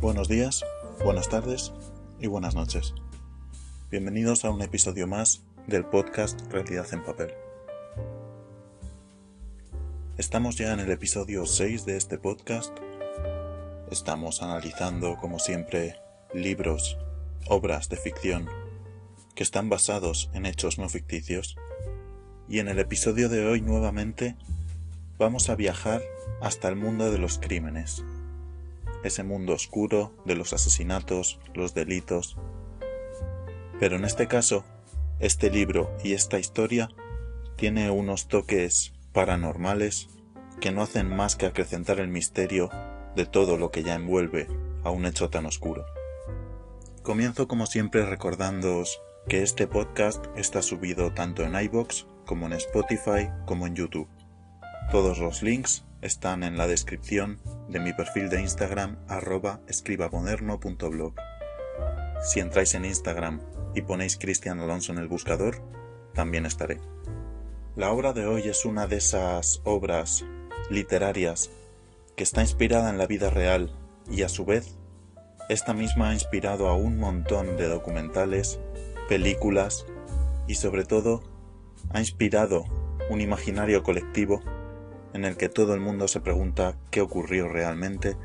Buenos días, buenas tardes y buenas noches. Bienvenidos a un episodio más del podcast Realidad en Papel. Estamos ya en el episodio 6 de este podcast. Estamos analizando, como siempre, libros, obras de ficción que están basados en hechos no ficticios. Y en el episodio de hoy, nuevamente, vamos a viajar hasta el mundo de los crímenes. Ese mundo oscuro de los asesinatos, los delitos. Pero en este caso, este libro y esta historia tiene unos toques paranormales que no hacen más que acrecentar el misterio de todo lo que ya envuelve a un hecho tan oscuro. Comienzo como siempre recordándoos que este podcast está subido tanto en iVoox como en Spotify como en YouTube. Todos los links están en la descripción de mi perfil de Instagram @escribamoderno.blog. Si entráis en Instagram y ponéis Cristian Alonso en el buscador, también estaré. La obra de hoy es una de esas obras literarias que está inspirada en la vida real y a su vez esta misma ha inspirado a un montón de documentales, películas y sobre todo ha inspirado un imaginario colectivo en el que todo el mundo se pregunta qué ocurrió realmente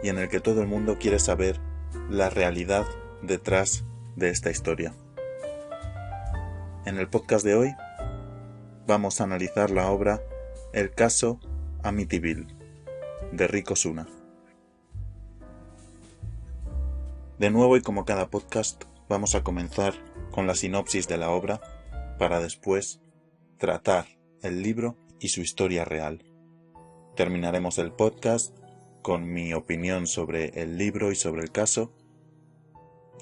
y en el que todo el mundo quiere saber la realidad detrás de esta historia. En el podcast de hoy vamos a analizar la obra El caso Amityville, de Rick Osuna. De nuevo y como cada podcast, vamos a comenzar con la sinopsis de la obra para después tratar el libro y su historia real. Terminaremos el podcast con mi opinión sobre el libro y sobre el caso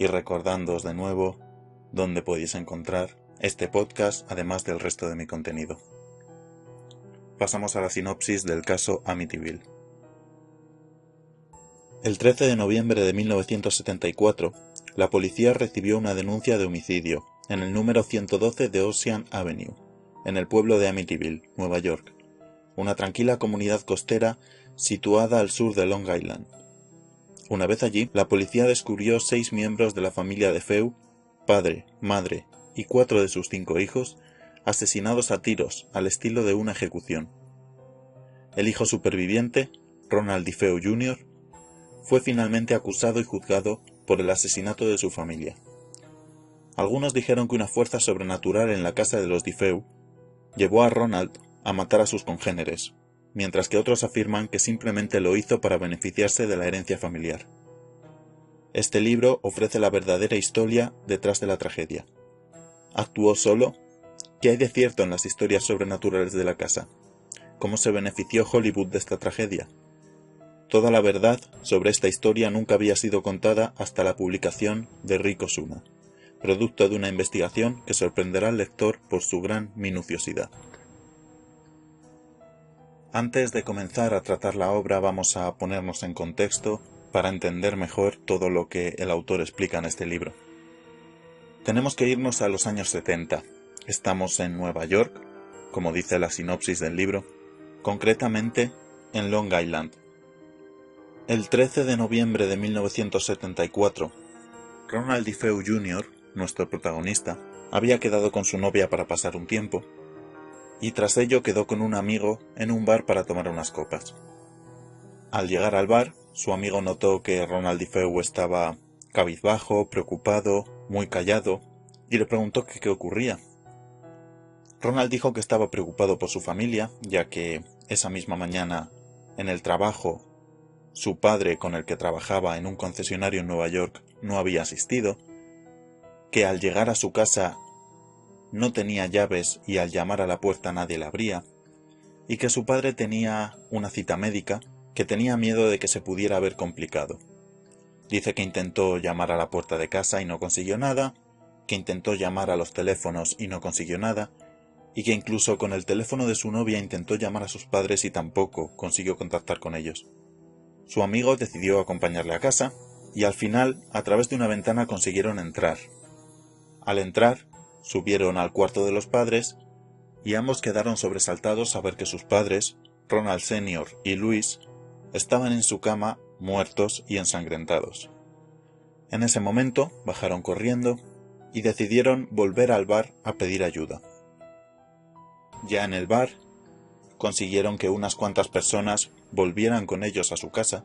y recordándoos de nuevo dónde podéis encontrar este podcast además del resto de mi contenido. Pasamos a la sinopsis del caso Amityville. El 13 de noviembre de 1974, la policía recibió una denuncia de homicidio en el número 112 de Ocean Avenue, en el pueblo de Amityville, Nueva York, una tranquila comunidad costera situada al sur de Long Island. Una vez allí, la policía descubrió 6 miembros de la familia DeFeu, padre, madre y 4 de sus 5 hijos, asesinados a tiros al estilo de una ejecución. El hijo superviviente, Ronald DeFeu Jr., fue finalmente acusado y juzgado por el asesinato de su familia. Algunos dijeron que una fuerza sobrenatural en la casa de los DeFeu llevó a Ronald a matar a sus congéneres, mientras que otros afirman que simplemente lo hizo para beneficiarse de la herencia familiar. Este libro ofrece la verdadera historia detrás de la tragedia. ¿Actuó solo? ¿Qué hay de cierto en las historias sobrenaturales de la casa? ¿Cómo se benefició Hollywood de esta tragedia? Toda la verdad sobre esta historia nunca había sido contada hasta la publicación de Rick Osuna, producto de una investigación que sorprenderá al lector por su gran minuciosidad. Antes de comenzar a tratar la obra vamos a ponernos en contexto para entender mejor todo lo que el autor explica en este libro. Tenemos que irnos a los años 70. Estamos en Nueva York, como dice la sinopsis del libro, concretamente en Long Island. El 13 de noviembre de 1974, Ronald DeFeu Jr., nuestro protagonista, había quedado con su novia para pasar un tiempo, y tras ello quedó con un amigo en un bar para tomar unas copas. Al llegar al bar, su amigo notó que Ronald DeFeu estaba cabizbajo, preocupado, muy callado, y le preguntó qué ocurría. Ronald dijo que estaba preocupado por su familia, ya que esa misma mañana, en el trabajo, su padre, con el que trabajaba en un concesionario en Nueva York, no había asistido, que al llegar a su casa no tenía llaves y al llamar a la puerta nadie la abría, y que su padre tenía una cita médica que tenía miedo de que se pudiera haber complicado. Dice que intentó llamar a la puerta de casa y no consiguió nada, que intentó llamar a los teléfonos y no consiguió nada, y que incluso con el teléfono de su novia intentó llamar a sus padres y tampoco consiguió contactar con ellos. Su amigo decidió acompañarle a casa, y al final, a través de una ventana consiguieron entrar. Al entrar, subieron al cuarto de los padres, y ambos quedaron sobresaltados a ver que sus padres, Ronald Sr. y Louis, estaban en su cama, muertos y ensangrentados. En ese momento bajaron corriendo y decidieron volver al bar a pedir ayuda. Ya en el bar, consiguieron que unas cuantas personas volvieran con ellos a su casa,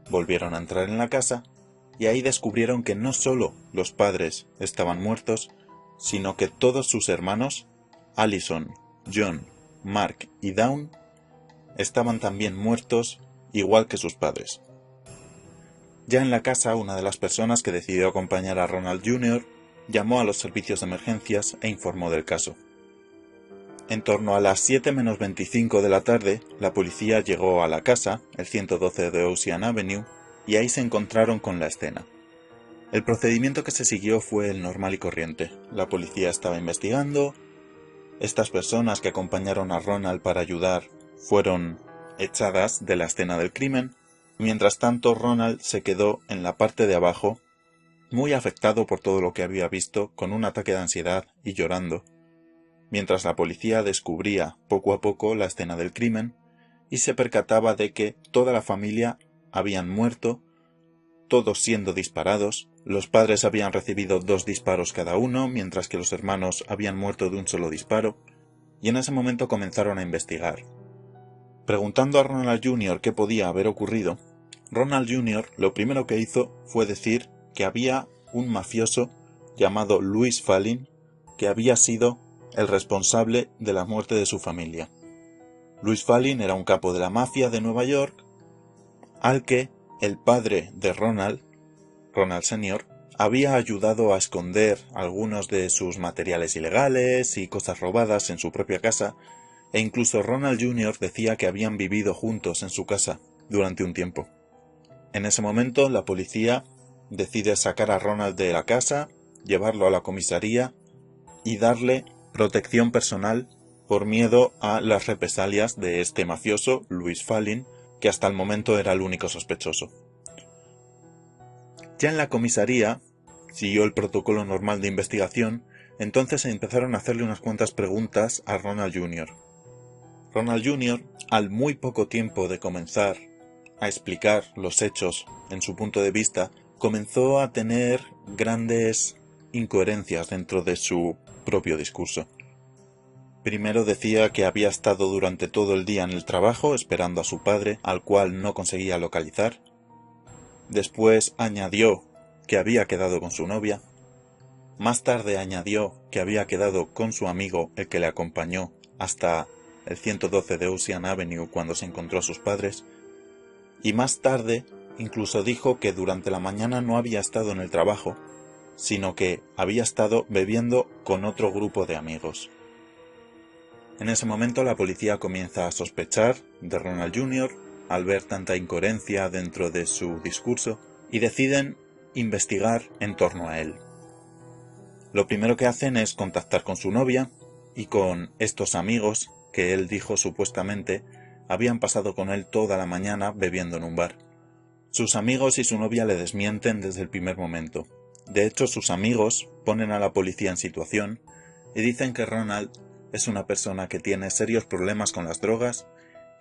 volvieron a entrar en la casa, y ahí descubrieron que no solo los padres estaban muertos, sino que todos sus hermanos, Allison, John, Mark y Dawn, estaban también muertos, igual que sus padres. Ya en la casa, una de las personas que decidió acompañar a Ronald Jr. llamó a los servicios de emergencias e informó del caso. En torno a las 7 menos 25 de la tarde, la policía llegó a la casa, el 112 de Ocean Avenue, y ahí se encontraron con la escena. El procedimiento que se siguió fue el normal y corriente. La policía estaba investigando, estas personas que acompañaron a Ronald para ayudar fueron echadas de la escena del crimen. Mientras tanto, Ronald se quedó en la parte de abajo, muy afectado por todo lo que había visto, con un ataque de ansiedad y llorando, mientras la policía descubría poco a poco la escena del crimen y se percataba de que toda la familia habían muerto, todos siendo disparados. Los padres habían recibido 2 disparos cada uno, mientras que los hermanos habían muerto de un solo disparo, y en ese momento comenzaron a investigar. Preguntando a Ronald Jr. qué podía haber ocurrido, Ronald Jr. lo primero que hizo fue decir que había un mafioso llamado Louis Fallin que había sido el responsable de la muerte de su familia. Louis Fallin era un capo de la mafia de Nueva York, al que el padre de Ronald Sr., había ayudado a esconder algunos de sus materiales ilegales y cosas robadas en su propia casa, e incluso Ronald Jr. decía que habían vivido juntos en su casa durante un tiempo. En ese momento, la policía decide sacar a Ronald de la casa, llevarlo a la comisaría y darle protección personal por miedo a las represalias de este mafioso, Louis Fallin, que hasta el momento era el único sospechoso. Ya en la comisaría siguió el protocolo normal de investigación, entonces empezaron a hacerle unas cuantas preguntas a Ronald Jr. Ronald Jr., al muy poco tiempo de comenzar a explicar los hechos en su punto de vista, comenzó a tener grandes incoherencias dentro de su propio discurso. Primero decía que había estado durante todo el día en el trabajo esperando a su padre, al cual no conseguía localizar. Después añadió que había quedado con su novia. Más tarde añadió que había quedado con su amigo, el que le acompañó hasta el 112 de Ocean Avenue cuando se encontró a sus padres. Y más tarde incluso dijo que durante la mañana no había estado en el trabajo, sino que había estado bebiendo con otro grupo de amigos. En ese momento la policía comienza a sospechar de Ronald Jr. al ver tanta incoherencia dentro de su discurso y deciden investigar en torno a él. Lo primero que hacen es contactar con su novia y con estos amigos que él dijo supuestamente habían pasado con él toda la mañana bebiendo en un bar. Sus amigos y su novia le desmienten desde el primer momento. De hecho, sus amigos ponen a la policía en situación y dicen que Ronald es una persona que tiene serios problemas con las drogas,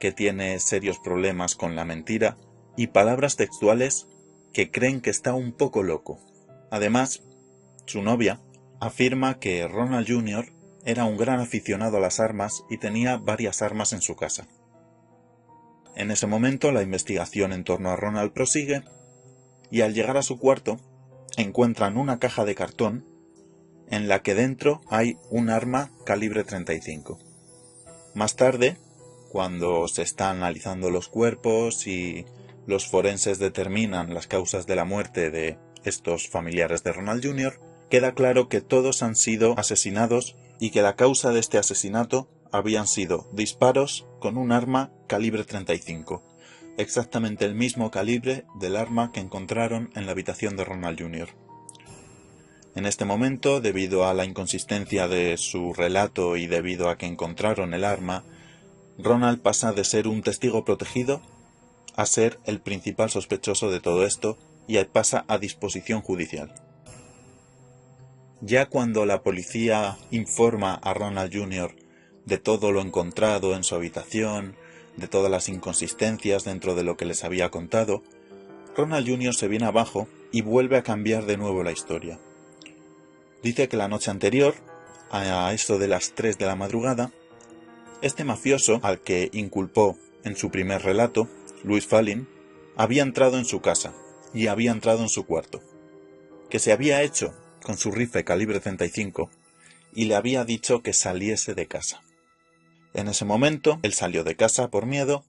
que tiene serios problemas con la mentira y palabras textuales que creen que está un poco loco. Además, su novia afirma que Ronald Jr. era un gran aficionado a las armas y tenía varias armas en su casa. En ese momento la investigación en torno a Ronald prosigue y al llegar a su cuarto encuentran una caja de cartón en la que dentro hay un arma calibre 35. Más tarde, cuando se están analizando los cuerpos y los forenses determinan las causas de la muerte de estos familiares de Ronald Jr., queda claro que todos han sido asesinados y que la causa de este asesinato habían sido disparos con un arma calibre 35. exactamente el mismo calibre del arma que encontraron en la habitación de Ronald Jr. En este momento, debido a la inconsistencia de su relato y debido a que encontraron el arma, Ronald pasa de ser un testigo protegido a ser el principal sospechoso de todo esto y pasa a disposición judicial. Ya cuando la policía informa a Ronald Jr. de todo lo encontrado en su habitación, de todas las inconsistencias dentro de lo que les había contado, Ronald Jr. se viene abajo y vuelve a cambiar de nuevo la historia. Dice que la noche anterior, a eso de las 3 de la madrugada, este mafioso, al que inculpó en su primer relato, Louis Fallin, había entrado en su casa y había entrado en su cuarto, que se había hecho con su rifle calibre 35 y le había dicho que saliese de casa. En ese momento, él salió de casa por miedo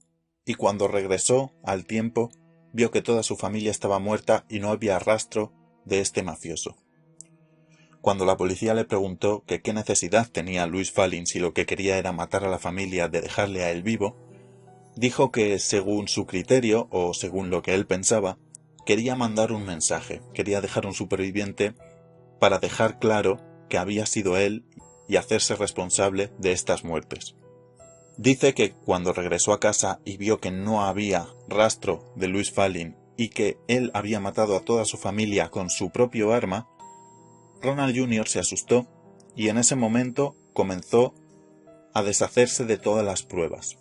y cuando regresó al tiempo, vio que toda su familia estaba muerta y no había rastro de este mafioso. Cuando la policía le preguntó que qué necesidad tenía Louis Fallin si lo que quería era matar a la familia de dejarle a él vivo, dijo que según su criterio, o según lo que él pensaba, quería mandar un mensaje, quería dejar un superviviente para dejar claro que había sido él y hacerse responsable de estas muertes. Dice que cuando regresó a casa y vio que no había rastro de Louis Fallin y que él había matado a toda su familia con su propio arma, Ronald Jr. se asustó y en ese momento comenzó a deshacerse de todas las pruebas.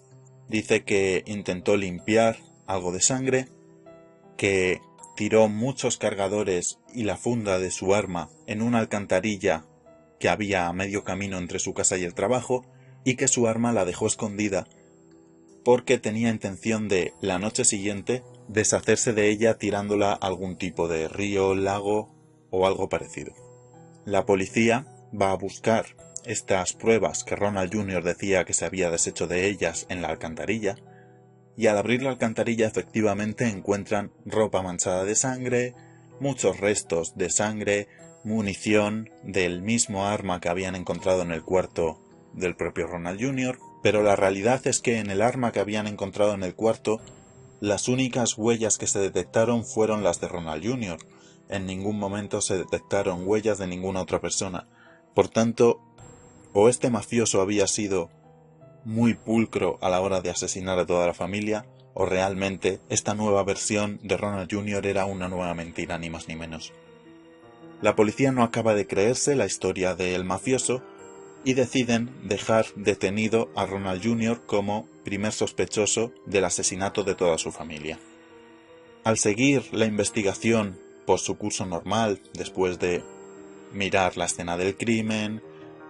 Dice que intentó limpiar algo de sangre, que tiró muchos cargadores y la funda de su arma en una alcantarilla que había a medio camino entre su casa y el trabajo, y que su arma la dejó escondida porque tenía intención de, la noche siguiente, deshacerse de ella tirándola a algún tipo de río, lago o algo parecido. La policía va a buscar estas pruebas que Ronald Jr. decía que se había deshecho de ellas en la alcantarilla, y al abrir la alcantarilla efectivamente encuentran ropa manchada de sangre, muchos restos de sangre, munición del mismo arma que habían encontrado en el cuarto del propio Ronald Jr., pero la realidad es que en el arma que habían encontrado en el cuarto, las únicas huellas que se detectaron fueron las de Ronald Jr., en ningún momento se detectaron huellas de ninguna otra persona. Por tanto, o este mafioso había sido muy pulcro a la hora de asesinar a toda la familia, o realmente esta nueva versión de Ronald Jr. era una nueva mentira, ni más ni menos. La policía no acaba de creerse la historia del mafioso y deciden dejar detenido a Ronald Jr. como primer sospechoso del asesinato de toda su familia. Al seguir la investigación por su curso normal, después de mirar la escena del crimen,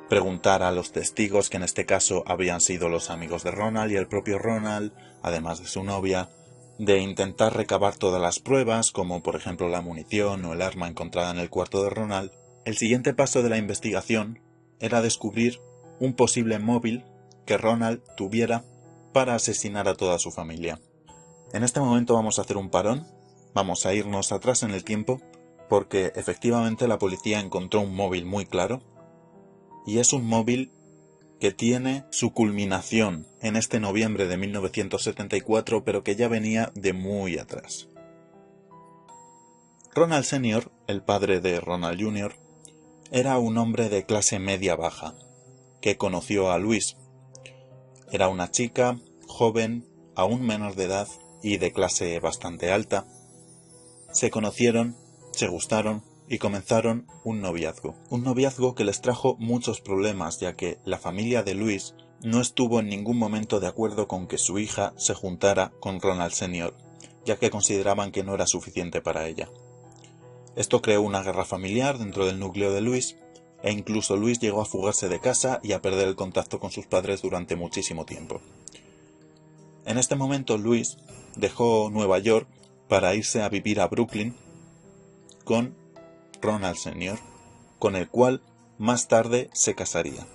preguntar a los testigos, que en este caso habían sido los amigos de Ronald y el propio Ronald, además de su novia, de intentar recabar todas las pruebas, como por ejemplo la munición o el arma encontrada en el cuarto de Ronald, el siguiente paso de la investigación era descubrir un posible móvil que Ronald tuviera para asesinar a toda su familia. En este momento vamos a hacer un parón, vamos a irnos atrás en el tiempo, porque efectivamente la policía encontró un móvil muy claro, y es un móvil que tiene su culminación en este noviembre de 1974, pero que ya venía de muy atrás. Ronald Sr., el padre de Ronald Jr., era un hombre de clase media-baja, que conoció a Louise. Era una chica, joven, aún menor de edad y de clase bastante alta. Se conocieron, se gustaron y comenzaron un noviazgo que les trajo muchos problemas, ya que la familia de Louise no estuvo en ningún momento de acuerdo con que su hija se juntara con Ronald Sr., ya que consideraban que no era suficiente para ella. Esto creó una guerra familiar dentro del núcleo de Louise, e incluso Louise llegó a fugarse de casa y a perder el contacto con sus padres durante muchísimo tiempo. En este momento Louise dejó Nueva York para irse a vivir a Brooklyn con Ronald Sr., con el cual más tarde se casaría.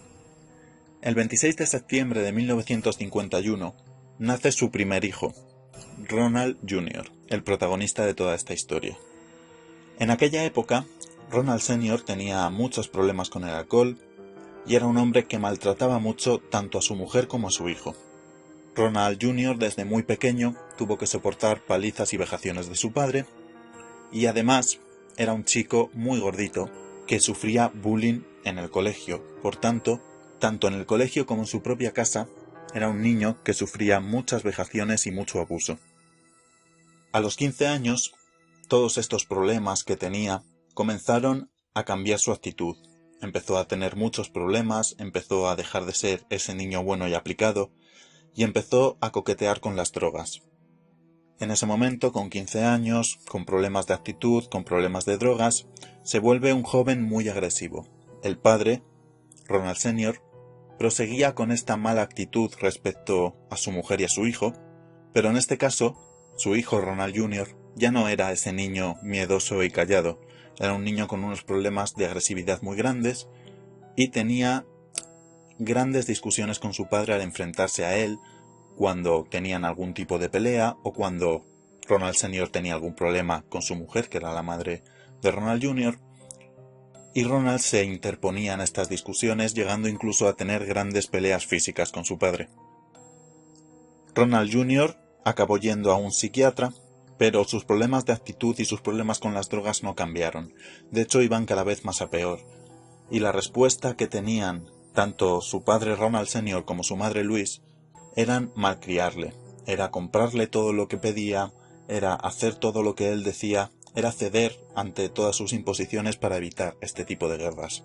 El 26 de septiembre de 1951 nace su primer hijo, Ronald Jr., el protagonista de toda esta historia. En aquella época, Ronald Sr. tenía muchos problemas con el alcohol y era un hombre que maltrataba mucho tanto a su mujer como a su hijo. Ronald Jr. desde muy pequeño tuvo que soportar palizas y vejaciones de su padre, y además era un chico muy gordito que sufría bullying en el colegio. Por tanto, tanto en el colegio como en su propia casa, era un niño que sufría muchas vejaciones y mucho abuso. A los 15 años, todos estos problemas que tenía comenzaron a cambiar su actitud. Empezó a tener muchos problemas, empezó a dejar de ser ese niño bueno y aplicado, y empezó a coquetear con las drogas. En ese momento, con 15 años, con problemas de actitud, con problemas de drogas, se vuelve un joven muy agresivo. El padre, Ronald Sr., proseguía con esta mala actitud respecto a su mujer y a su hijo, pero en este caso, su hijo Ronald Jr. ya no era ese niño miedoso y callado, era un niño con unos problemas de agresividad muy grandes y tenía grandes discusiones con su padre al enfrentarse a él cuando tenían algún tipo de pelea o cuando Ronald Sr. tenía algún problema con su mujer, que era la madre de Ronald Jr., y Ronald se interponía en estas discusiones, llegando incluso a tener grandes peleas físicas con su padre. Ronald Jr. acabó yendo a un psiquiatra, pero sus problemas de actitud y sus problemas con las drogas no cambiaron. De hecho, iban cada vez más a peor. Y la respuesta que tenían tanto su padre Ronald Sr. como su madre Louise eran malcriarle, era comprarle todo lo que pedía, era hacer todo lo que él decía, era ceder ante todas sus imposiciones para evitar este tipo de guerras.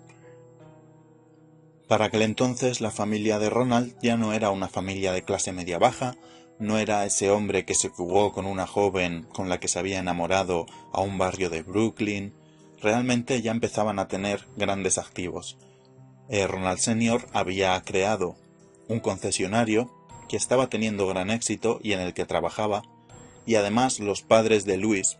Para aquel entonces la familia de Ronald ya no era una familia de clase media baja, no era ese hombre que se fugó con una joven con la que se había enamorado a un barrio de Brooklyn. Realmente ya empezaban a tener grandes activos. Ronald Sr. había creado un concesionario que estaba teniendo gran éxito y en el que trabajaba, y además los padres de Louise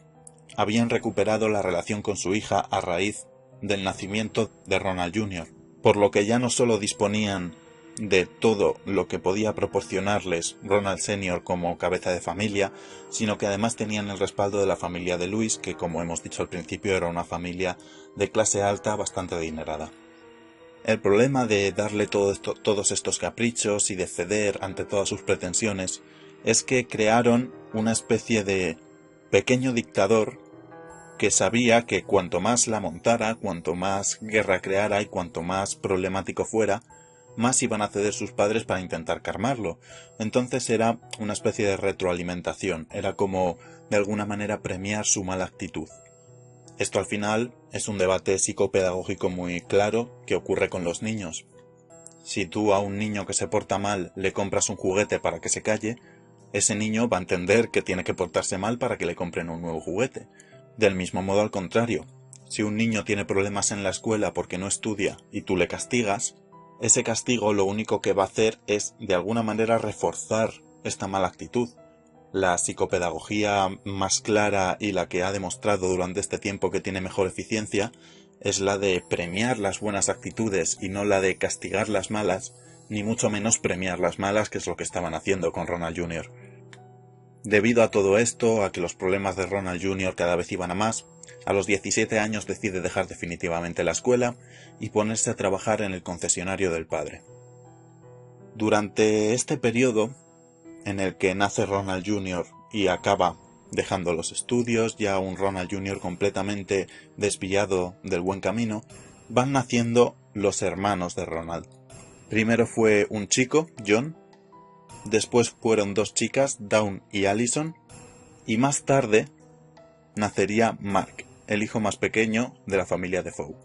habían recuperado la relación con su hija a raíz del nacimiento de Ronald Jr., por lo que ya no solo disponían de todo lo que podía proporcionarles Ronald Sr. como cabeza de familia, sino que además tenían el respaldo de la familia de Louise, que como hemos dicho al principio era una familia de clase alta bastante adinerada. El problema de darle todos estos caprichos y de ceder ante todas sus pretensiones es que crearon una especie de pequeño dictador que sabía que cuanto más la montara, cuanto más guerra creara y cuanto más problemático fuera, más iban a ceder sus padres para intentar calmarlo. Entonces era una especie de retroalimentación, era como de alguna manera premiar su mala actitud. Esto al final es un debate psicopedagógico muy claro que ocurre con los niños. Si tú a un niño que se porta mal le compras un juguete para que se calle, ese niño va a entender que tiene que portarse mal para que le compren un nuevo juguete. Del mismo modo al contrario, si un niño tiene problemas en la escuela porque no estudia y tú le castigas, ese castigo lo único que va a hacer es de alguna manera reforzar esta mala actitud. La psicopedagogía más clara y la que ha demostrado durante este tiempo que tiene mejor eficiencia es la de premiar las buenas actitudes y no la de castigar las malas, ni mucho menos premiar las malas, que es lo que estaban haciendo con Ronald Jr. Debido a todo esto, a que los problemas de Ronald Jr. cada vez iban a más, a los 17 años decide dejar definitivamente la escuela y ponerse a trabajar en el concesionario del padre. Durante este periodo, en el que nace Ronald Jr. y acaba dejando los estudios, ya un Ronald Jr. completamente desviado del buen camino, van naciendo los hermanos de Ronald. Primero fue un chico, John, después fueron dos chicas, Dawn y Allison, y más tarde nacería Mark, el hijo más pequeño de la familia Defoe.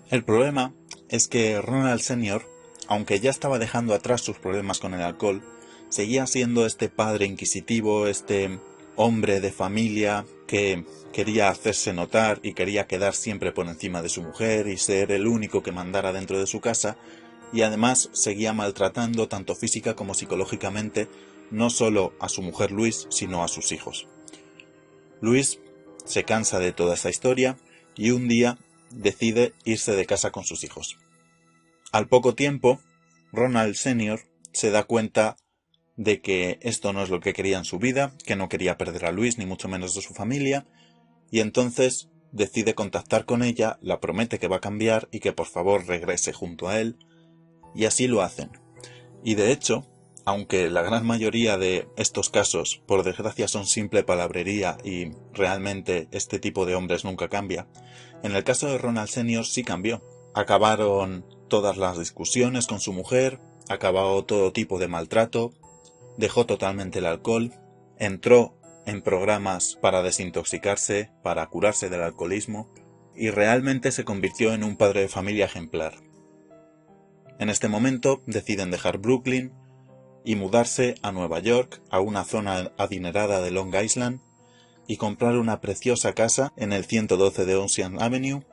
El problema es que Ronald Sr., aunque ya estaba dejando atrás sus problemas con el alcohol, seguía siendo este padre inquisitivo, este hombre de familia que quería hacerse notar y quería quedar siempre por encima de su mujer y ser el único que mandara dentro de su casa, y además seguía maltratando tanto física como psicológicamente no solo a su mujer Louise, sino a sus hijos. Louise se cansa de toda esa historia y un día decide irse de casa con sus hijos. Al poco tiempo, Ronald Sr. se da cuenta de que esto no es lo que quería en su vida, que no quería perder a Louise ni mucho menos de su familia, y entonces decide contactar con ella, la promete que va a cambiar y que por favor regrese junto a él, y así lo hacen. Y de hecho, aunque la gran mayoría de estos casos, por desgracia, son simple palabrería y realmente este tipo de hombres nunca cambia, en el caso de Ronald Senior sí cambió. Acabaron todas las discusiones con su mujer, acabó todo tipo de maltrato, dejó totalmente el alcohol, entró en programas para desintoxicarse, para curarse del alcoholismo, y realmente se convirtió en un padre de familia ejemplar. En este momento deciden dejar Brooklyn y mudarse a Nueva York, a una zona adinerada de Long Island, y comprar una preciosa casa en el 112 de Ocean Avenue,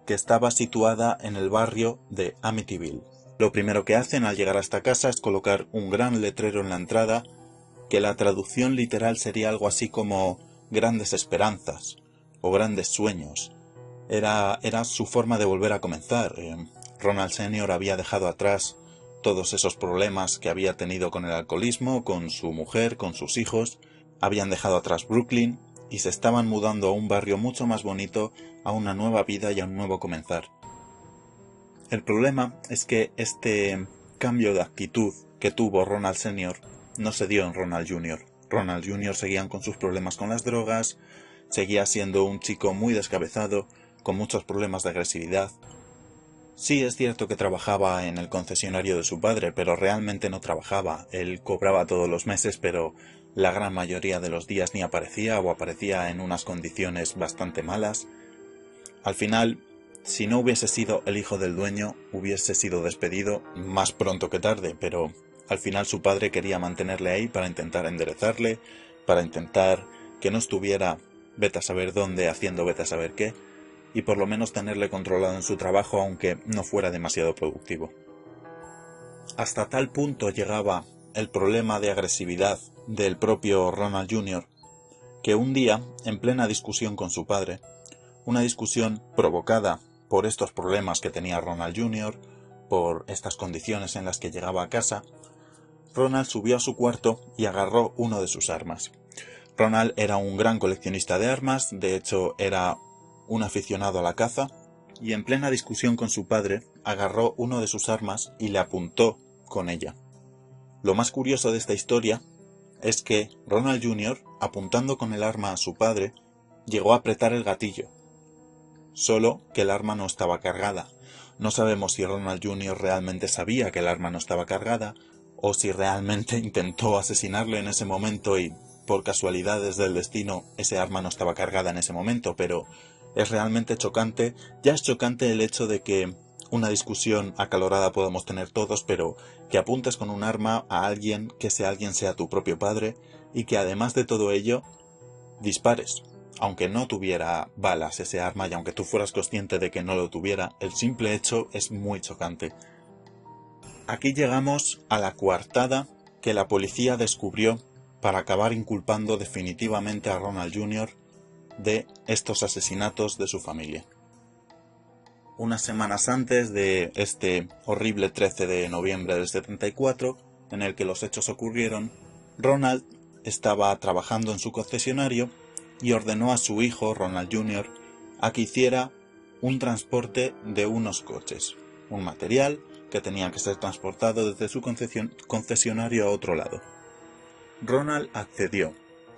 que estaba situada en el barrio de Amityville. Lo primero que hacen al llegar a esta casa es colocar un gran letrero en la entrada, que la traducción literal sería algo así como grandes esperanzas o grandes sueños. Era su forma de volver a comenzar. Ronald Senior había dejado atrás todos esos problemas que había tenido con el alcoholismo, con su mujer, con sus hijos. Habían dejado atrás Brooklyn y se estaban mudando a un barrio mucho más bonito, a una nueva vida y a un nuevo comenzar. El problema es que este cambio de actitud que tuvo Ronald Senior no se dio en Ronald Jr. Ronald Jr. seguía con sus problemas con las drogas, seguía siendo un chico muy descabezado, con muchos problemas de agresividad. Sí, es cierto que trabajaba en el concesionario de su padre, pero realmente no trabajaba. Él cobraba todos los meses, pero la gran mayoría de los días ni aparecía o aparecía en unas condiciones bastante malas. Al final, si no hubiese sido el hijo del dueño, hubiese sido despedido más pronto que tarde, pero al final su padre quería mantenerle ahí para intentar enderezarle, para intentar que no estuviera vete a saber dónde haciendo vete a saber qué, y por lo menos tenerle controlado en su trabajo aunque no fuera demasiado productivo. Hasta tal punto llegaba el problema de agresividad del propio Ronald Jr. que un día, en plena discusión con su padre, una discusión provocada por estos problemas que tenía Ronald Jr., por estas condiciones en las que llegaba a casa, Ronald subió a su cuarto y agarró una de sus armas. Ronald era un gran coleccionista de armas, de hecho era un aficionado a la caza, y en plena discusión con su padre agarró una de sus armas y le apuntó con ella. Lo más curioso de esta historia es que Ronald Jr., apuntando con el arma a su padre, llegó a apretar el gatillo, solo que el arma no estaba cargada. No sabemos si Ronald Jr. realmente sabía que el arma no estaba cargada, o si realmente intentó asesinarle en ese momento y, por casualidades del destino, ese arma no estaba cargada en ese momento, pero es realmente chocante. Ya es chocante el hecho de que una discusión acalorada podamos tener todos, pero que apuntes con un arma a alguien, que ese alguien sea tu propio padre, y que además de todo ello, dispares. Aunque no tuviera balas ese arma y aunque tú fueras consciente de que no lo tuviera, el simple hecho es muy chocante. Aquí llegamos a la coartada que la policía descubrió para acabar inculpando definitivamente a Ronald Jr. de estos asesinatos de su familia. Unas semanas antes de este horrible 13 de noviembre del 74, en el que los hechos ocurrieron, Ronald estaba trabajando en su concesionario y ordenó a su hijo, Ronald Jr., a que hiciera un transporte de unos coches, un material que tenía que ser transportado desde su concesionario a otro lado. Ronald accedió.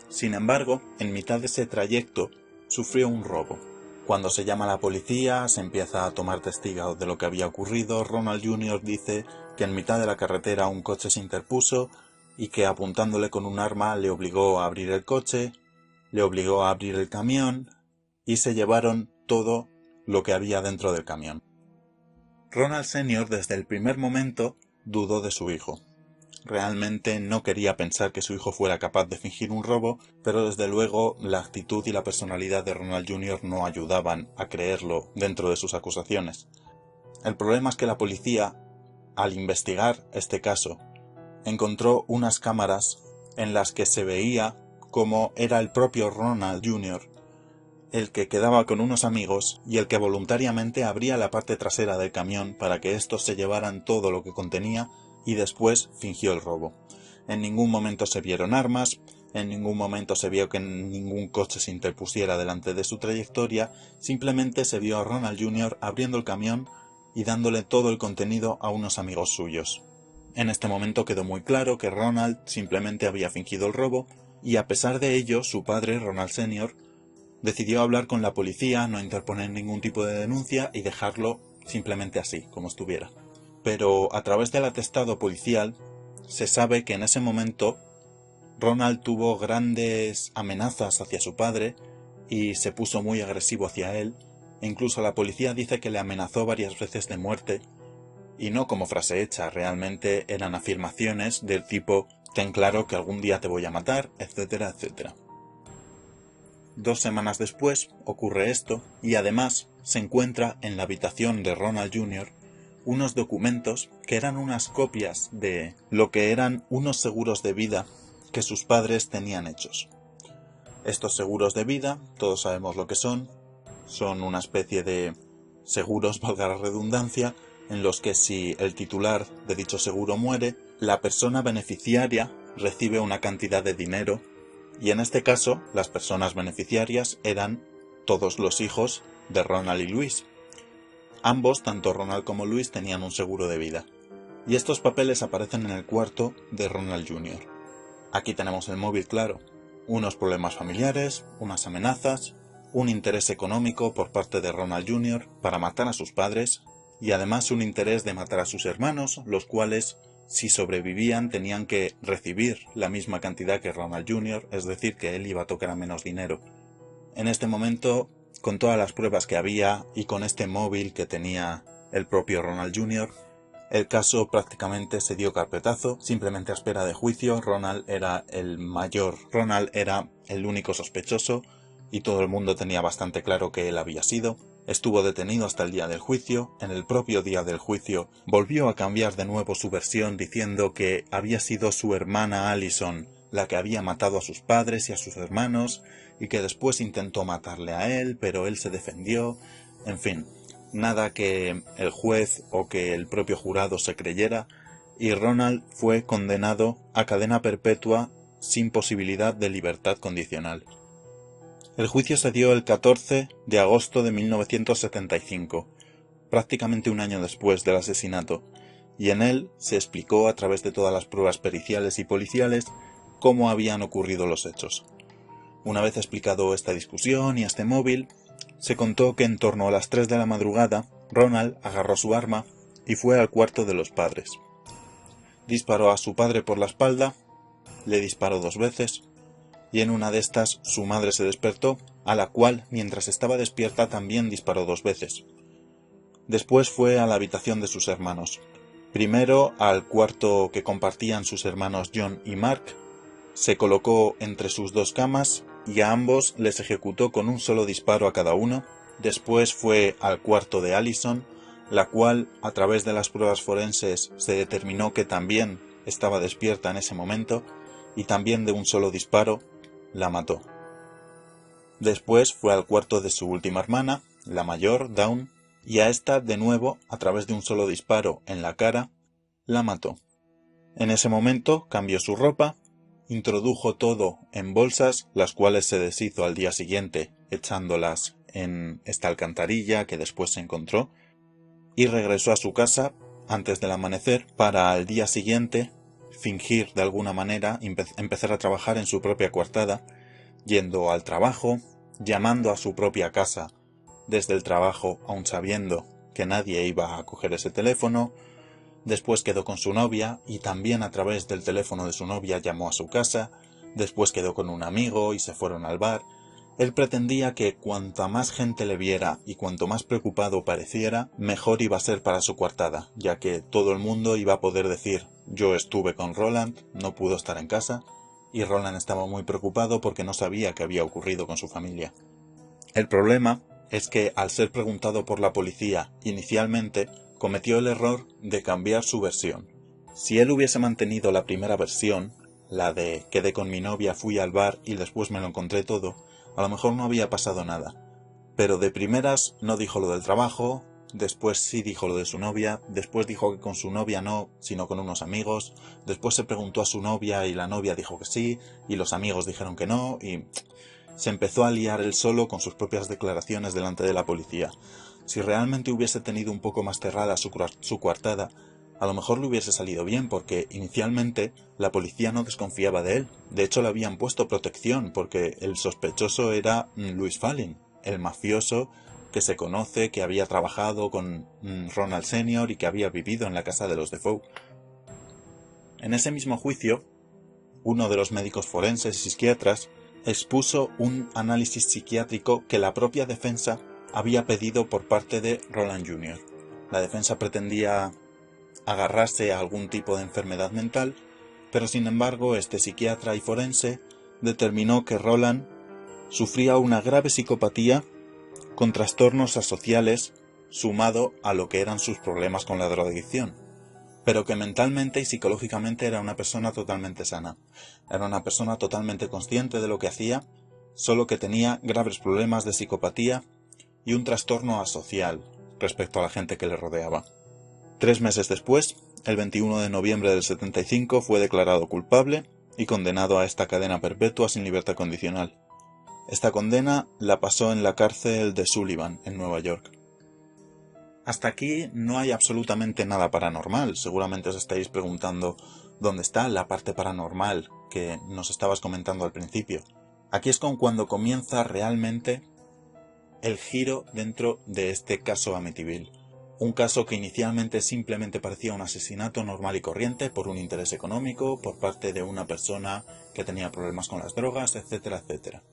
Sin embargo, en mitad de ese trayecto, sufrió un robo. Cuando se llama a la policía, se empieza a tomar testigos de lo que había ocurrido. Ronald Jr. dice que en mitad de la carretera un coche se interpuso y que apuntándole con un arma le obligó a abrir el coche, le obligó a abrir el camión y se llevaron todo lo que había dentro del camión. Ronald Senior desde el primer momento dudó de su hijo. Realmente no quería pensar que su hijo fuera capaz de fingir un robo, pero desde luego la actitud y la personalidad de Ronald Jr. no ayudaban a creerlo dentro de sus acusaciones. El problema es que la policía, al investigar este caso, encontró unas cámaras en las que se veía cómo era el propio Ronald Jr. el que quedaba con unos amigos y el que voluntariamente abría la parte trasera del camión para que estos se llevaran todo lo que contenía y después fingió el robo. En ningún momento se vieron armas, en ningún momento se vio que ningún coche se interpusiera delante de su trayectoria, simplemente se vio a Ronald Jr. abriendo el camión y dándole todo el contenido a unos amigos suyos. En este momento quedó muy claro que Ronald simplemente había fingido el robo, y a pesar de ello, su padre, Ronald Sr., decidió hablar con la policía, no interponer ningún tipo de denuncia y dejarlo simplemente así, como estuviera. Pero a través del atestado policial se sabe que en ese momento Ronald tuvo grandes amenazas hacia su padre y se puso muy agresivo hacia él, e incluso la policía dice que le amenazó varias veces de muerte, y no como frase hecha, realmente eran afirmaciones del tipo «ten claro que algún día te voy a matar», etcétera, etcétera. 2 semanas después ocurre esto, y además se encuentra en la habitación de Ronald Jr. unos documentos que eran unas copias de lo que eran unos seguros de vida que sus padres tenían hechos. Estos seguros de vida, todos sabemos lo que son una especie de seguros, valga la redundancia, en los que si el titular de dicho seguro muere, la persona beneficiaria recibe una cantidad de dinero, y en este caso las personas beneficiarias eran todos los hijos de Ronald y Louise. Ambos, tanto Ronald como Louise, tenían un seguro de vida, y estos papeles aparecen en el cuarto de Ronald Jr. Aquí tenemos el móvil claro, unos problemas familiares, unas amenazas, un interés económico por parte de Ronald Jr. para matar a sus padres, y además un interés de matar a sus hermanos, los cuales, si sobrevivían, tenían que recibir la misma cantidad que Ronald Jr., es decir, que él iba a tocar a menos dinero. En este momento, con todas las pruebas que había y con este móvil que tenía el propio Ronald Jr., el caso prácticamente se dio carpetazo, simplemente a espera de juicio. Ronald era el mayor, Ronald era el único sospechoso y todo el mundo tenía bastante claro que él había sido. Estuvo detenido hasta el día del juicio. En el propio día del juicio volvió a cambiar de nuevo su versión diciendo que había sido su hermana Allison la que había matado a sus padres y a sus hermanos y que después intentó matarle a él, pero él se defendió. En fin, nada que el juez o que el propio jurado se creyera, y Ronald fue condenado a cadena perpetua sin posibilidad de libertad condicional. El juicio se dio el 14 de agosto de 1975, prácticamente un año después del asesinato, y en él se explicó a través de todas las pruebas periciales y policiales cómo habían ocurrido los hechos. Una vez explicado esta discusión y este móvil, se contó que en torno a las 3 de la madrugada, Ronald agarró su arma y fue al cuarto de los padres. Disparó a su padre por la espalda, le disparó 2 veces, y en una de estas su madre se despertó, a la cual, mientras estaba despierta, también disparó 2 veces. Después fue a la habitación de sus hermanos. Primero al cuarto que compartían sus hermanos John y Mark, se colocó entre sus 2 camas y a ambos les ejecutó con un solo disparo a cada uno. Después fue al cuarto de Allison, la cual, a través de las pruebas forenses, se determinó que también estaba despierta en ese momento, y también de un solo disparo la mató. Después fue al cuarto de su última hermana, la mayor, Dawn, y a esta, de nuevo, a través de un solo disparo en la cara, la mató. En ese momento cambió su ropa, introdujo todo en bolsas, las cuales se deshizo al día siguiente echándolas en esta alcantarilla que después se encontró, y regresó a su casa antes del amanecer para al día siguiente fingir de alguna manera empezar a trabajar en su propia coartada, yendo al trabajo, llamando a su propia casa desde el trabajo aun sabiendo que nadie iba a coger ese teléfono. Después quedó con su novia y también a través del teléfono de su novia llamó a su casa. Después quedó con un amigo y se fueron al bar. Él pretendía que cuanta más gente le viera y cuanto más preocupado pareciera, mejor iba a ser para su coartada, ya que todo el mundo iba a poder decir: yo estuve con Roland, no pudo estar en casa, y Roland estaba muy preocupado porque no sabía qué había ocurrido con su familia. El problema es que, al ser preguntado por la policía inicialmente, cometió el error de cambiar su versión. Si él hubiese mantenido la primera versión, la de quedé con mi novia, fui al bar y después me lo encontré todo, a lo mejor no había pasado nada. Pero de primeras no dijo lo del trabajo, después sí dijo lo de su novia, después dijo que con su novia no, sino con unos amigos, después se preguntó a su novia y la novia dijo que sí, y los amigos dijeron que no, y se empezó a liar él solo con sus propias declaraciones delante de la policía. Si realmente hubiese tenido un poco más cerrada su coartada, a lo mejor le hubiese salido bien, porque inicialmente la policía no desconfiaba de él. De hecho, le habían puesto protección, porque el sospechoso era Louis Fallin, el mafioso que se conoce, que había trabajado con Ronald Sr. y que había vivido en la casa de los Defoe. En ese mismo juicio, uno de los médicos forenses y psiquiatras expuso un análisis psiquiátrico que la propia defensa había pedido por parte de Roland Jr. La defensa pretendía agarrarse a algún tipo de enfermedad mental, pero sin embargo este psiquiatra y forense determinó que Roland sufría una grave psicopatía con trastornos asociales sumado a lo que eran sus problemas con la drogadicción, pero que mentalmente y psicológicamente era una persona totalmente sana. Era una persona totalmente consciente de lo que hacía, solo que tenía graves problemas de psicopatía y un trastorno asocial respecto a la gente que le rodeaba. 3 meses después, el 21 de noviembre del 75, fue declarado culpable y condenado a esta cadena perpetua sin libertad condicional. Esta condena la pasó en la cárcel de Sullivan, en Nueva York. Hasta aquí no hay absolutamente nada paranormal. Seguramente os estáis preguntando dónde está la parte paranormal que nos estabas comentando al principio. Aquí es cuando comienza realmente el giro dentro de este caso Amityville. Un caso que inicialmente simplemente parecía un asesinato normal y corriente por un interés económico, por parte de una persona que tenía problemas con las drogas, etcétera, etcétera.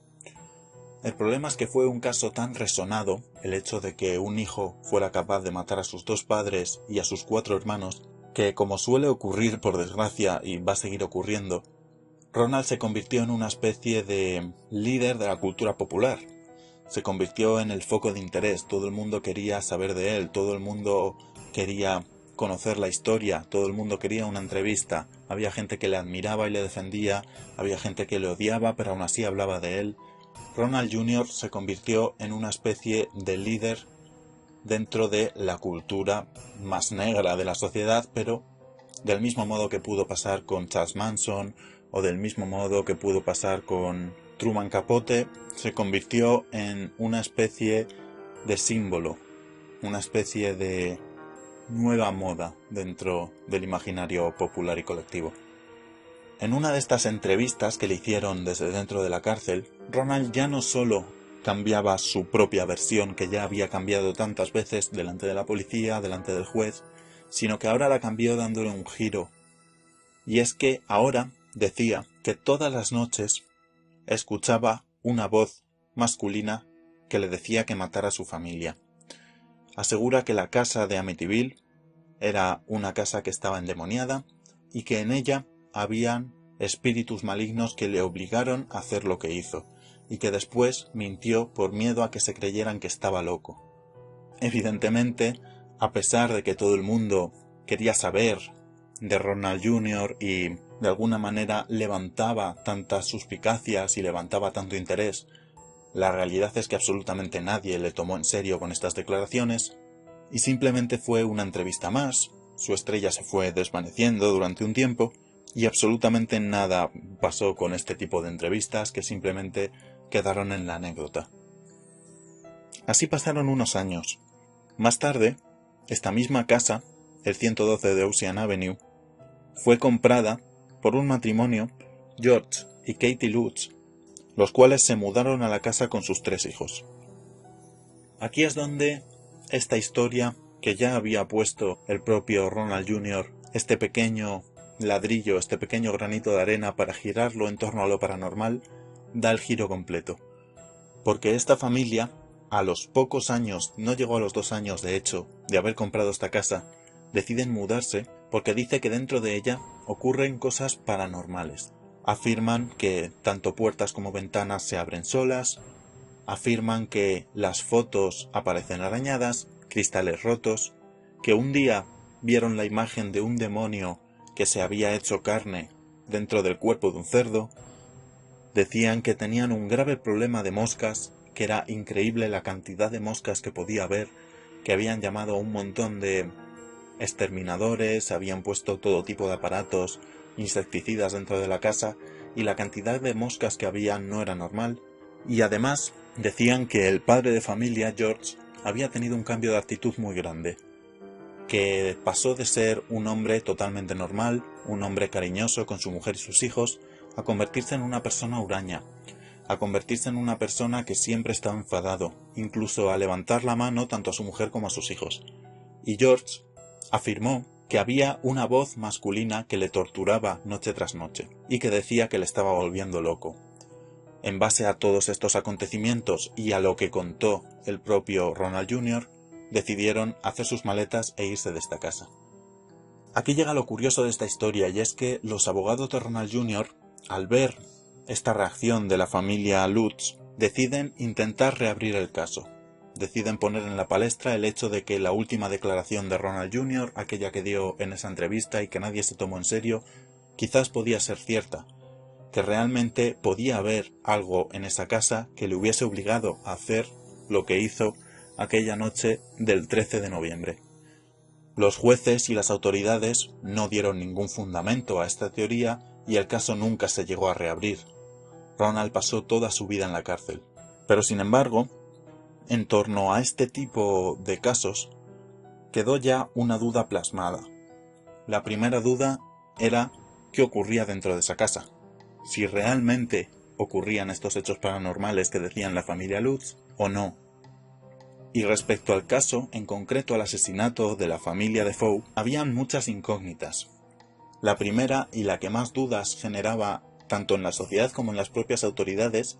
El problema es que fue un caso tan resonado, el hecho de que un hijo fuera capaz de matar a sus 2 padres y a sus 4 hermanos, que como suele ocurrir por desgracia y va a seguir ocurriendo, Ronald se convirtió en una especie de líder de la cultura popular. Se convirtió en el foco de interés, todo el mundo quería saber de él, todo el mundo quería conocer la historia, todo el mundo quería una entrevista, había gente que le admiraba y le defendía, había gente que le odiaba pero aún así hablaba de él. Ronald Jr. se convirtió en una especie de líder dentro de la cultura más negra de la sociedad, pero del mismo modo que pudo pasar con Charles Manson o del mismo modo que pudo pasar con Truman Capote, se convirtió en una especie de símbolo, una especie de nueva moda dentro del imaginario popular y colectivo. En una de estas entrevistas que le hicieron desde dentro de la cárcel, Ronald ya no solo cambiaba su propia versión, que ya había cambiado tantas veces delante de la policía, delante del juez, sino que ahora la cambió dándole un giro. Y es que ahora decía que todas las noches escuchaba una voz masculina que le decía que matara a su familia. Asegura que la casa de Amityville era una casa que estaba endemoniada y que en ella habían espíritus malignos que le obligaron a hacer lo que hizo, y que después mintió por miedo a que se creyeran que estaba loco. Evidentemente, a pesar de que todo el mundo quería saber de Ronald Jr. y de alguna manera levantaba tantas suspicacias y levantaba tanto interés, la realidad es que absolutamente nadie le tomó en serio con estas declaraciones, y simplemente fue una entrevista más. Su estrella se fue desvaneciendo durante un tiempo, y absolutamente nada pasó con este tipo de entrevistas que simplemente quedaron en la anécdota. Así pasaron unos años. Más tarde, esta misma casa, el 112 de Ocean Avenue, fue comprada por un matrimonio, George y Katie Lutz, los cuales se mudaron a la casa con sus 3 hijos. Aquí es donde esta historia que ya había puesto el propio Ronald Jr., este pequeño ladrillo, este pequeño granito de arena para girarlo en torno a lo paranormal, da el giro completo. Porque esta familia, a los pocos años, no llegó a los 2 años de hecho, de haber comprado esta casa, deciden mudarse porque dice que dentro de ella ocurren cosas paranormales. Afirman que tanto puertas como ventanas se abren solas, afirman que las fotos aparecen arañadas, cristales rotos, que un día vieron la imagen de un demonio que se había hecho carne dentro del cuerpo de un cerdo. Decían que tenían un grave problema de moscas, que era increíble la cantidad de moscas que podía haber, que habían llamado a un montón de exterminadores, habían puesto todo tipo de aparatos insecticidas dentro de la casa, y la cantidad de moscas que había no era normal. Y además decían que el padre de familia, George, había tenido un cambio de actitud muy grande. que pasó de ser un hombre totalmente normal, un hombre cariñoso con su mujer y sus hijos, a convertirse en una persona huraña, a convertirse en una persona que siempre estaba enfadado, incluso a levantar la mano tanto a su mujer como a sus hijos. Y George afirmó que había una voz masculina que le torturaba noche tras noche, y que decía que le estaba volviendo loco. En base a todos estos acontecimientos y a lo que contó el propio Ronald Jr., decidieron hacer sus maletas e irse de esta casa. Aquí llega lo curioso de esta historia, y es que los abogados de Ronald Jr., al ver esta reacción de la familia Lutz, deciden intentar reabrir el caso. Deciden poner en la palestra el hecho de que la última declaración de Ronald Jr., aquella que dio en esa entrevista y que nadie se tomó en serio, quizás podía ser cierta, que realmente podía haber algo en esa casa que le hubiese obligado a hacer lo que hizo aquella noche del 13 de noviembre. Los jueces y las autoridades no dieron ningún fundamento a esta teoría y el caso nunca se llegó a reabrir. Ronald pasó toda su vida en la cárcel. Pero sin embargo, en torno a este tipo de casos, quedó ya una duda plasmada. La primera duda era qué ocurría dentro de esa casa. Si realmente ocurrían estos hechos paranormales que decían la familia Lutz o no. Y respecto al caso, en concreto al asesinato de la familia Defoe, habían muchas incógnitas. La primera, y la que más dudas generaba tanto en la sociedad como en las propias autoridades,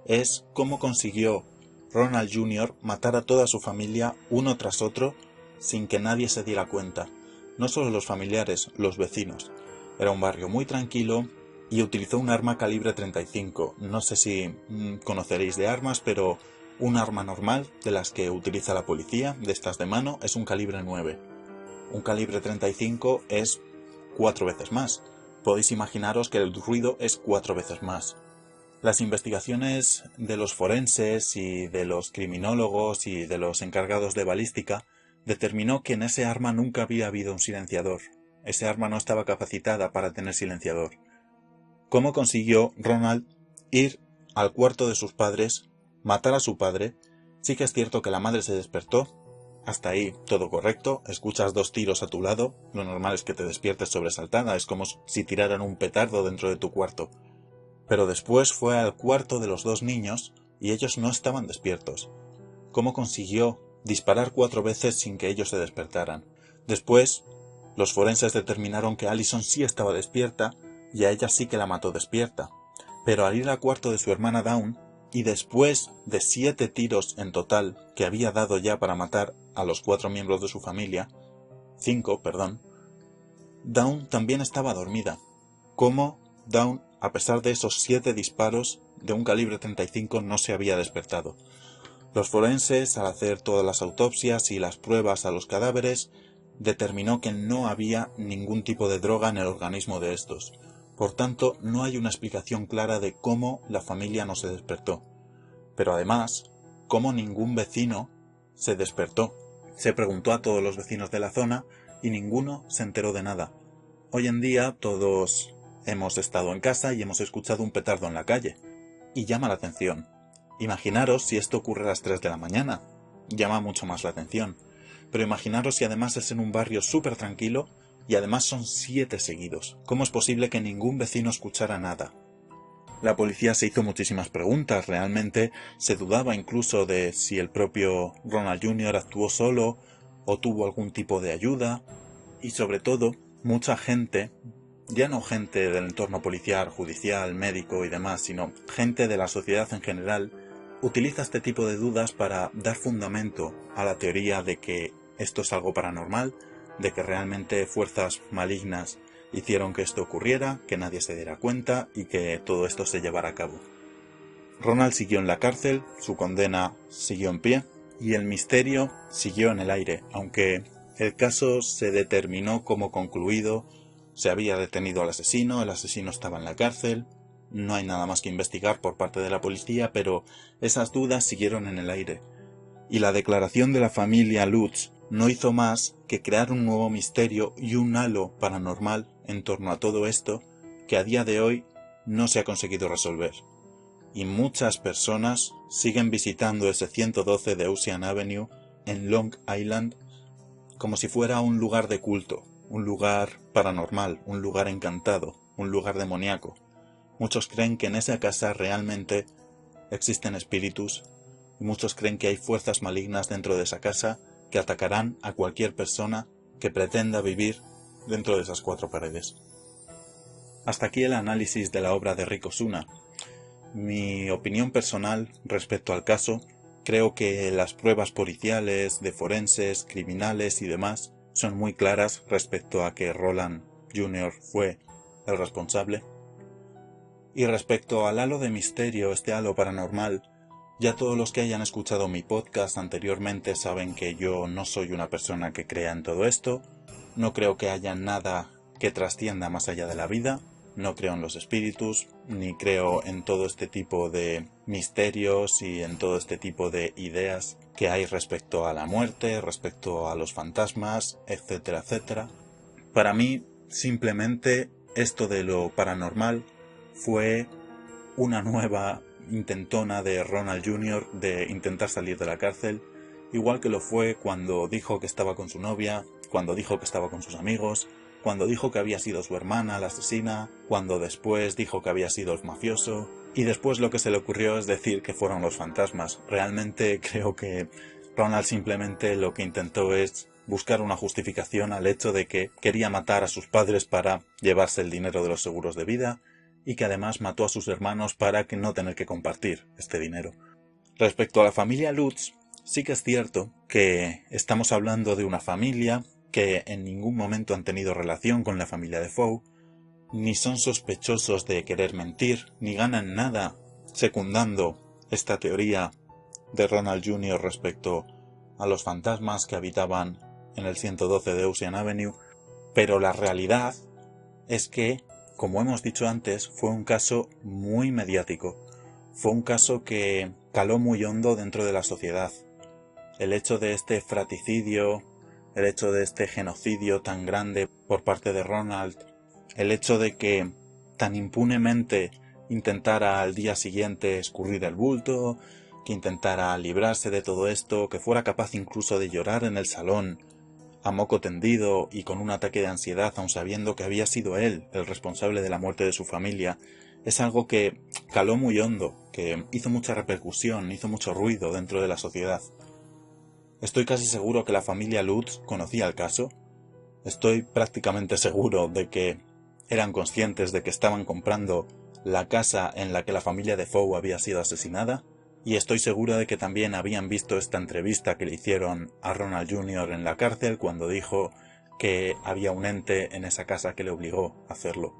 es cómo consiguió Ronald Jr. matar a toda su familia uno tras otro sin que nadie se diera cuenta. No solo los familiares, los vecinos. Era un barrio muy tranquilo y utilizó un arma calibre 35. No sé si conoceréis de armas, pero un arma normal de las que utiliza la policía, de estas de mano, es un calibre 9. Un calibre 35 es 4 veces más. Podéis imaginaros que el ruido es 4 veces más. Las investigaciones de los forenses y de los criminólogos y de los encargados de balística determinó que en ese arma nunca había habido un silenciador. Ese arma no estaba capacitada para tener silenciador. ¿Cómo consiguió Ronald ir al cuarto de sus padres, matar a su padre? Sí que es cierto que la madre se despertó. Hasta ahí todo correcto, escuchas 2 tiros a tu lado, lo normal es que te despiertes sobresaltada, es como si tiraran un petardo dentro de tu cuarto. Pero después fue al cuarto de los 2 niños y ellos no estaban despiertos. ¿Cómo consiguió disparar 4 veces sin que ellos se despertaran? Después, los forenses determinaron que Allison sí estaba despierta y a ella sí que la mató despierta. Pero al ir al cuarto de su hermana Dawn, y después de 7 tiros en total que había dado ya para matar a los 4 miembros de su familia, 5, perdón, Dawn también estaba dormida. ¿Cómo Dawn, a pesar de esos 7 disparos de un calibre 35, no se había despertado? Los forenses, al hacer todas las autopsias y las pruebas a los cadáveres, determinó que no había ningún tipo de droga en el organismo de estos. Por tanto, no hay una explicación clara de cómo la familia no se despertó. Pero además, cómo ningún vecino se despertó. Se preguntó a todos los vecinos de la zona y ninguno se enteró de nada. Hoy en día todos hemos estado en casa y hemos escuchado un petardo en la calle. Y llama la atención. Imaginaros si esto ocurre a las 3 de la mañana. Llama mucho más la atención. Pero imaginaros si además es en un barrio súper tranquilo y además son 7 seguidos. ¿Cómo es posible que ningún vecino escuchara nada? La policía se hizo muchísimas preguntas. Realmente se dudaba incluso de si el propio Ronald Jr. actuó solo o tuvo algún tipo de ayuda. Y sobre todo, mucha gente, ya no gente del entorno policial, judicial, médico y demás, sino gente de la sociedad en general, utiliza este tipo de dudas para dar fundamento a la teoría de que esto es algo paranormal, de que realmente fuerzas malignas hicieron que esto ocurriera, que nadie se diera cuenta y que todo esto se llevara a cabo. Ronald siguió en la cárcel, su condena siguió en pie y el misterio siguió en el aire, aunque el caso se determinó como concluido, se había detenido al asesino, el asesino estaba en la cárcel, no hay nada más que investigar por parte de la policía, pero esas dudas siguieron en el aire. Y la declaración de la familia Lutz no hizo más que crear un nuevo misterio y un halo paranormal en torno a todo esto que a día de hoy no se ha conseguido resolver. Y muchas personas siguen visitando ese 112 de Ocean Avenue en Long Island como si fuera un lugar de culto, un lugar paranormal, un lugar encantado, un lugar demoníaco. Muchos creen que en esa casa realmente existen espíritus y muchos creen que hay fuerzas malignas dentro de esa casa que atacarán a cualquier persona que pretenda vivir dentro de esas 4 paredes. Hasta aquí el análisis de la obra de Rick Osuna. Mi opinión personal respecto al caso, creo que las pruebas policiales, de forenses, criminales y demás son muy claras respecto a que Roland Jr. fue el responsable. Y respecto al halo de misterio, este halo paranormal, ya todos los que hayan escuchado mi podcast anteriormente saben que yo no soy una persona que crea en todo esto, no creo que haya nada que trascienda más allá de la vida, no creo en los espíritus, ni creo en todo este tipo de misterios y en todo este tipo de ideas que hay respecto a la muerte, respecto a los fantasmas, etcétera, etcétera. Para mí, simplemente, esto de lo paranormal fue una nueva intentona de Ronald Jr. de intentar salir de la cárcel, igual que lo fue cuando dijo que estaba con su novia, cuando dijo que estaba con sus amigos, cuando dijo que había sido su hermana la asesina, cuando después dijo que había sido el mafioso, y después lo que se le ocurrió es decir que fueron los fantasmas. Realmente creo que Ronald simplemente lo que intentó es buscar una justificación al hecho de que quería matar a sus padres para llevarse el dinero de los seguros de vida, y que además mató a sus hermanos para que no tener que compartir este dinero. Respecto a la familia Lutz, sí que es cierto que estamos hablando de una familia que en ningún momento han tenido relación con la familia Defoe, ni son sospechosos de querer mentir, ni ganan nada secundando esta teoría de Ronald Jr. respecto a los fantasmas que habitaban en el 112 de Ocean Avenue, pero la realidad es que, como hemos dicho antes, fue un caso muy mediático, fue un caso que caló muy hondo dentro de la sociedad. El hecho de este fratricidio, el hecho de este genocidio tan grande por parte de Ronald, el hecho de que tan impunemente intentara al día siguiente escurrir el bulto, que intentara librarse de todo esto, que fuera capaz incluso de llorar en el salón, a moco tendido y con un ataque de ansiedad, aun sabiendo que había sido él el responsable de la muerte de su familia, es algo que caló muy hondo, que hizo mucha repercusión, hizo mucho ruido dentro de la sociedad. Estoy casi seguro que la familia Lutz conocía el caso. Estoy prácticamente seguro de que eran conscientes de que estaban comprando la casa en la que la familia Defoe había sido asesinada, y estoy seguro de que también habían visto esta entrevista que le hicieron a Ronald Jr. en la cárcel cuando dijo que había un ente en esa casa que le obligó a hacerlo.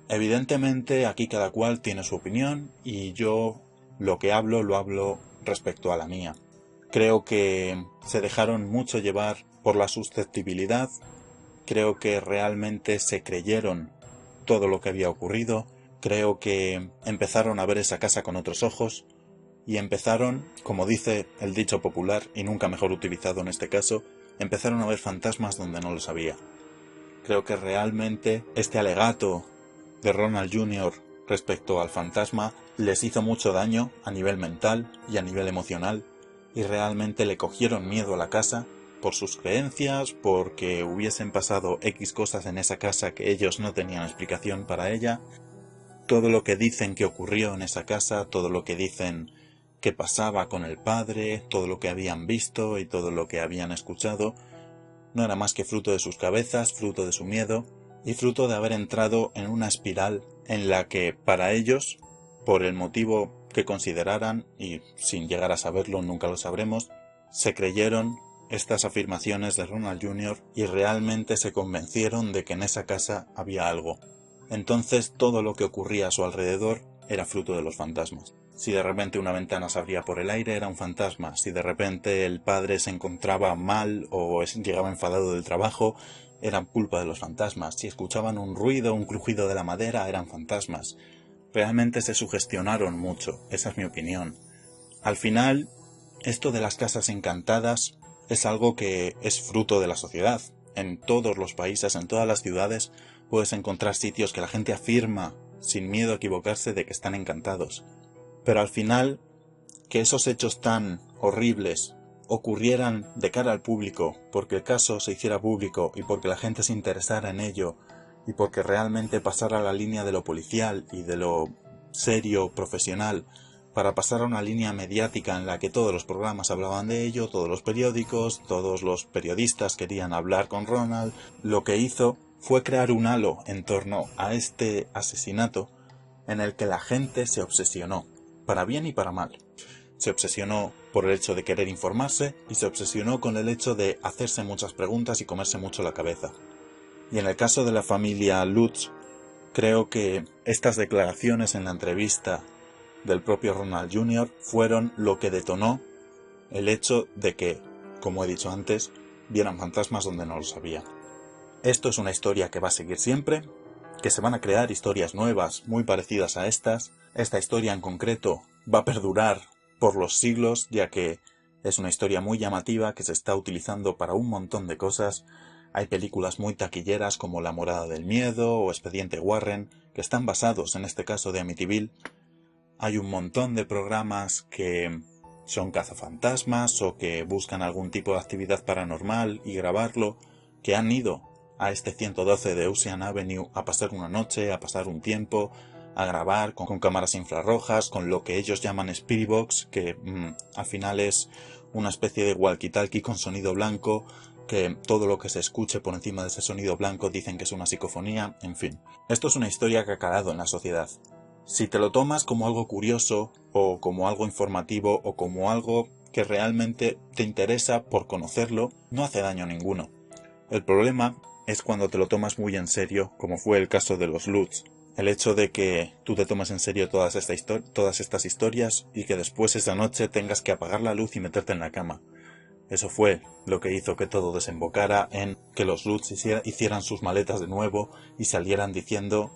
Evidentemente aquí cada cual tiene su opinión y yo lo que hablo lo hablo respecto a la mía. Creo que se dejaron mucho llevar por la susceptibilidad, creo que realmente se creyeron todo lo que había ocurrido, creo que empezaron a ver esa casa con otros ojos y empezaron, como dice el dicho popular y nunca mejor utilizado en este caso, empezaron a ver fantasmas donde no los había. Creo que realmente este alegato de Ronald Jr. respecto al fantasma les hizo mucho daño a nivel mental y a nivel emocional, y realmente le cogieron miedo a la casa por sus creencias, porque hubiesen pasado X cosas en esa casa que ellos no tenían explicación para ella. Todo lo que dicen que ocurrió en esa casa, todo lo que dicen que pasaba con el padre, todo lo que habían visto y todo lo que habían escuchado, no era más que fruto de sus cabezas, fruto de su miedo y fruto de haber entrado en una espiral en la que para ellos, por el motivo que consideraran, y sin llegar a saberlo nunca lo sabremos, se creyeron estas afirmaciones de Ronald Jr. y realmente se convencieron de que en esa casa había algo. Entonces todo lo que ocurría a su alrededor era fruto de los fantasmas. Si de repente una ventana se abría por el aire era un fantasma, si de repente el padre se encontraba mal o llegaba enfadado del trabajo, era culpa de los fantasmas, si escuchaban un ruido, un crujido de la madera, eran fantasmas. Realmente se sugestionaron mucho, esa es mi opinión. Al final, esto de las casas encantadas es algo que es fruto de la sociedad. En todos los países, en todas las ciudades, puedes encontrar sitios que la gente afirma, sin miedo a equivocarse, de que están encantados. Pero al final, que esos hechos tan horribles ocurrieran de cara al público, porque el caso se hiciera público y porque la gente se interesara en ello y porque realmente pasara la línea de lo policial y de lo serio, profesional, para pasar a una línea mediática en la que todos los programas hablaban de ello, todos los periódicos, todos los periodistas querían hablar con Ronald, lo que hizo fue crear un halo en torno a este asesinato en el que la gente se obsesionó, para bien y para mal. Se obsesionó por el hecho de querer informarse y se obsesionó con el hecho de hacerse muchas preguntas y comerse mucho la cabeza. Y en el caso de la familia Lutz, creo que estas declaraciones en la entrevista del propio Ronald Jr. fueron lo que detonó el hecho de que, como he dicho antes, vieran fantasmas donde no los había. Esto es una historia que va a seguir siempre, que se van a crear historias nuevas muy parecidas a estas. Esta historia en concreto va a perdurar por los siglos, ya que es una historia muy llamativa que se está utilizando para un montón de cosas. Hay películas muy taquilleras como La Morada del Miedo o Expediente Warren, que están basados en este caso de Amityville. Hay un montón de programas que son cazafantasmas o que buscan algún tipo de actividad paranormal y grabarlo, que han ido a este 112 de Ocean Avenue a pasar una noche, a pasar un tiempo, a grabar con cámaras infrarrojas, con lo que ellos llaman Spirit Box, que al final es una especie de walkie-talkie con sonido blanco, que todo lo que se escuche por encima de ese sonido blanco dicen que es una psicofonía, en fin. Esto es una historia que ha calado en la sociedad. Si te lo tomas como algo curioso, o como algo informativo, o como algo que realmente te interesa por conocerlo, no hace daño ninguno. El problema es cuando te lo tomas muy en serio, como fue el caso de los Lutz. El hecho de que tú te tomes en serio todas estas historias y que después esa noche tengas que apagar la luz y meterte en la cama. Eso fue lo que hizo que todo desembocara en que los Lutz hicieran sus maletas de nuevo y salieran diciendo: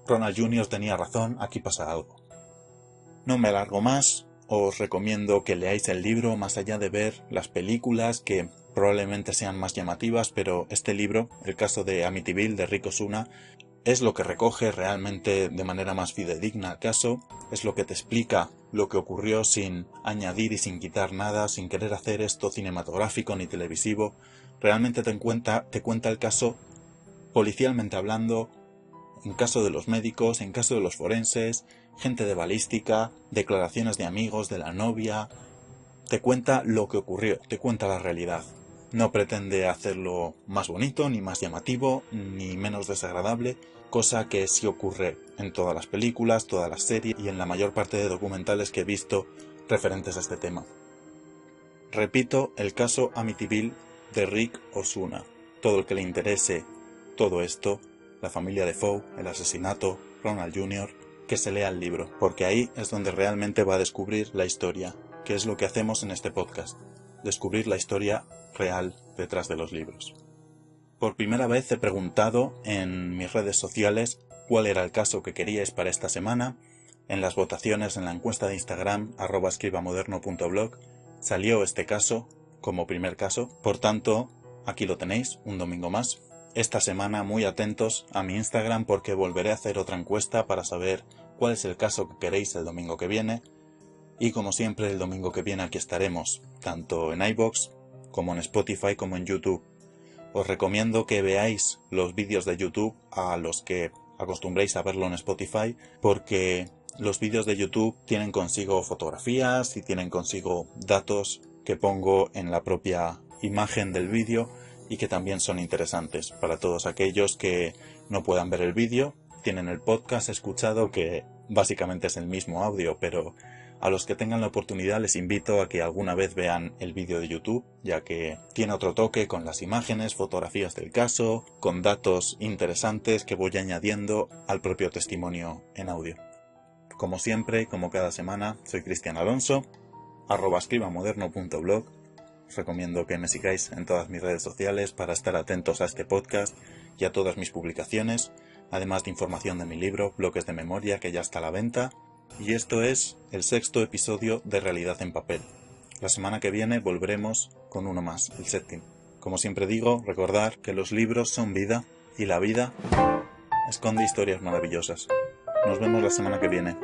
Ronald Jr. tenía razón, aquí pasa algo. No me alargo más, os recomiendo que leáis el libro más allá de ver las películas que probablemente sean más llamativas, pero este libro, el caso de Amityville de Rick Osuna, es lo que recoge realmente de manera más fidedigna al caso, es lo que te explica lo que ocurrió sin añadir y sin quitar nada, sin querer hacer esto cinematográfico ni televisivo. Realmente te cuenta el caso policialmente hablando, en caso de los médicos, en caso de los forenses, gente de balística, declaraciones de amigos, de la novia. Te cuenta lo que ocurrió, te cuenta la realidad. No pretende hacerlo más bonito, ni más llamativo, ni menos desagradable, cosa que sí ocurre en todas las películas, todas las series y en la mayor parte de documentales que he visto referentes a este tema. Repito, el caso Amityville de Rick Osuna. Todo el que le interese todo esto, la familia Defoe, el asesinato, Ronald Jr., que se lea el libro, porque ahí es donde realmente va a descubrir la historia, que es lo que hacemos en este podcast, descubrir la historia real detrás de los libros. Por primera vez he preguntado en mis redes sociales cuál era el caso que queríais para esta semana. En las votaciones en la encuesta de Instagram, @escribamoderno.blog, salió este caso como primer caso. Por tanto, aquí lo tenéis, un domingo más. Esta semana muy atentos a mi Instagram porque volveré a hacer otra encuesta para saber cuál es el caso que queréis el domingo que viene. Y como siempre, el domingo que viene aquí estaremos, tanto en iVoox como en Spotify como en YouTube. Os recomiendo que veáis los vídeos de YouTube a los que acostumbréis a verlo en Spotify, porque los vídeos de YouTube tienen consigo fotografías y tienen consigo datos que pongo en la propia imagen del vídeo y que también son interesantes para todos aquellos que no puedan ver el vídeo. Tienen el podcast escuchado, que básicamente es el mismo audio, pero a los que tengan la oportunidad les invito a que alguna vez vean el vídeo de YouTube, ya que tiene otro toque con las imágenes, fotografías del caso, con datos interesantes que voy añadiendo al propio testimonio en audio. Como siempre, como cada semana, soy Cristian Alonso, @escribamoderno.blog. Os recomiendo que me sigáis en todas mis redes sociales para estar atentos a este podcast y a todas mis publicaciones, además de información de mi libro, Bloques de Memoria, que ya está a la venta. Y esto es el 6º episodio de Realidad en Papel. La semana que viene volveremos con uno más, el 7º. Como siempre digo, recordad que los libros son vida y la vida esconde historias maravillosas. Nos vemos la semana que viene.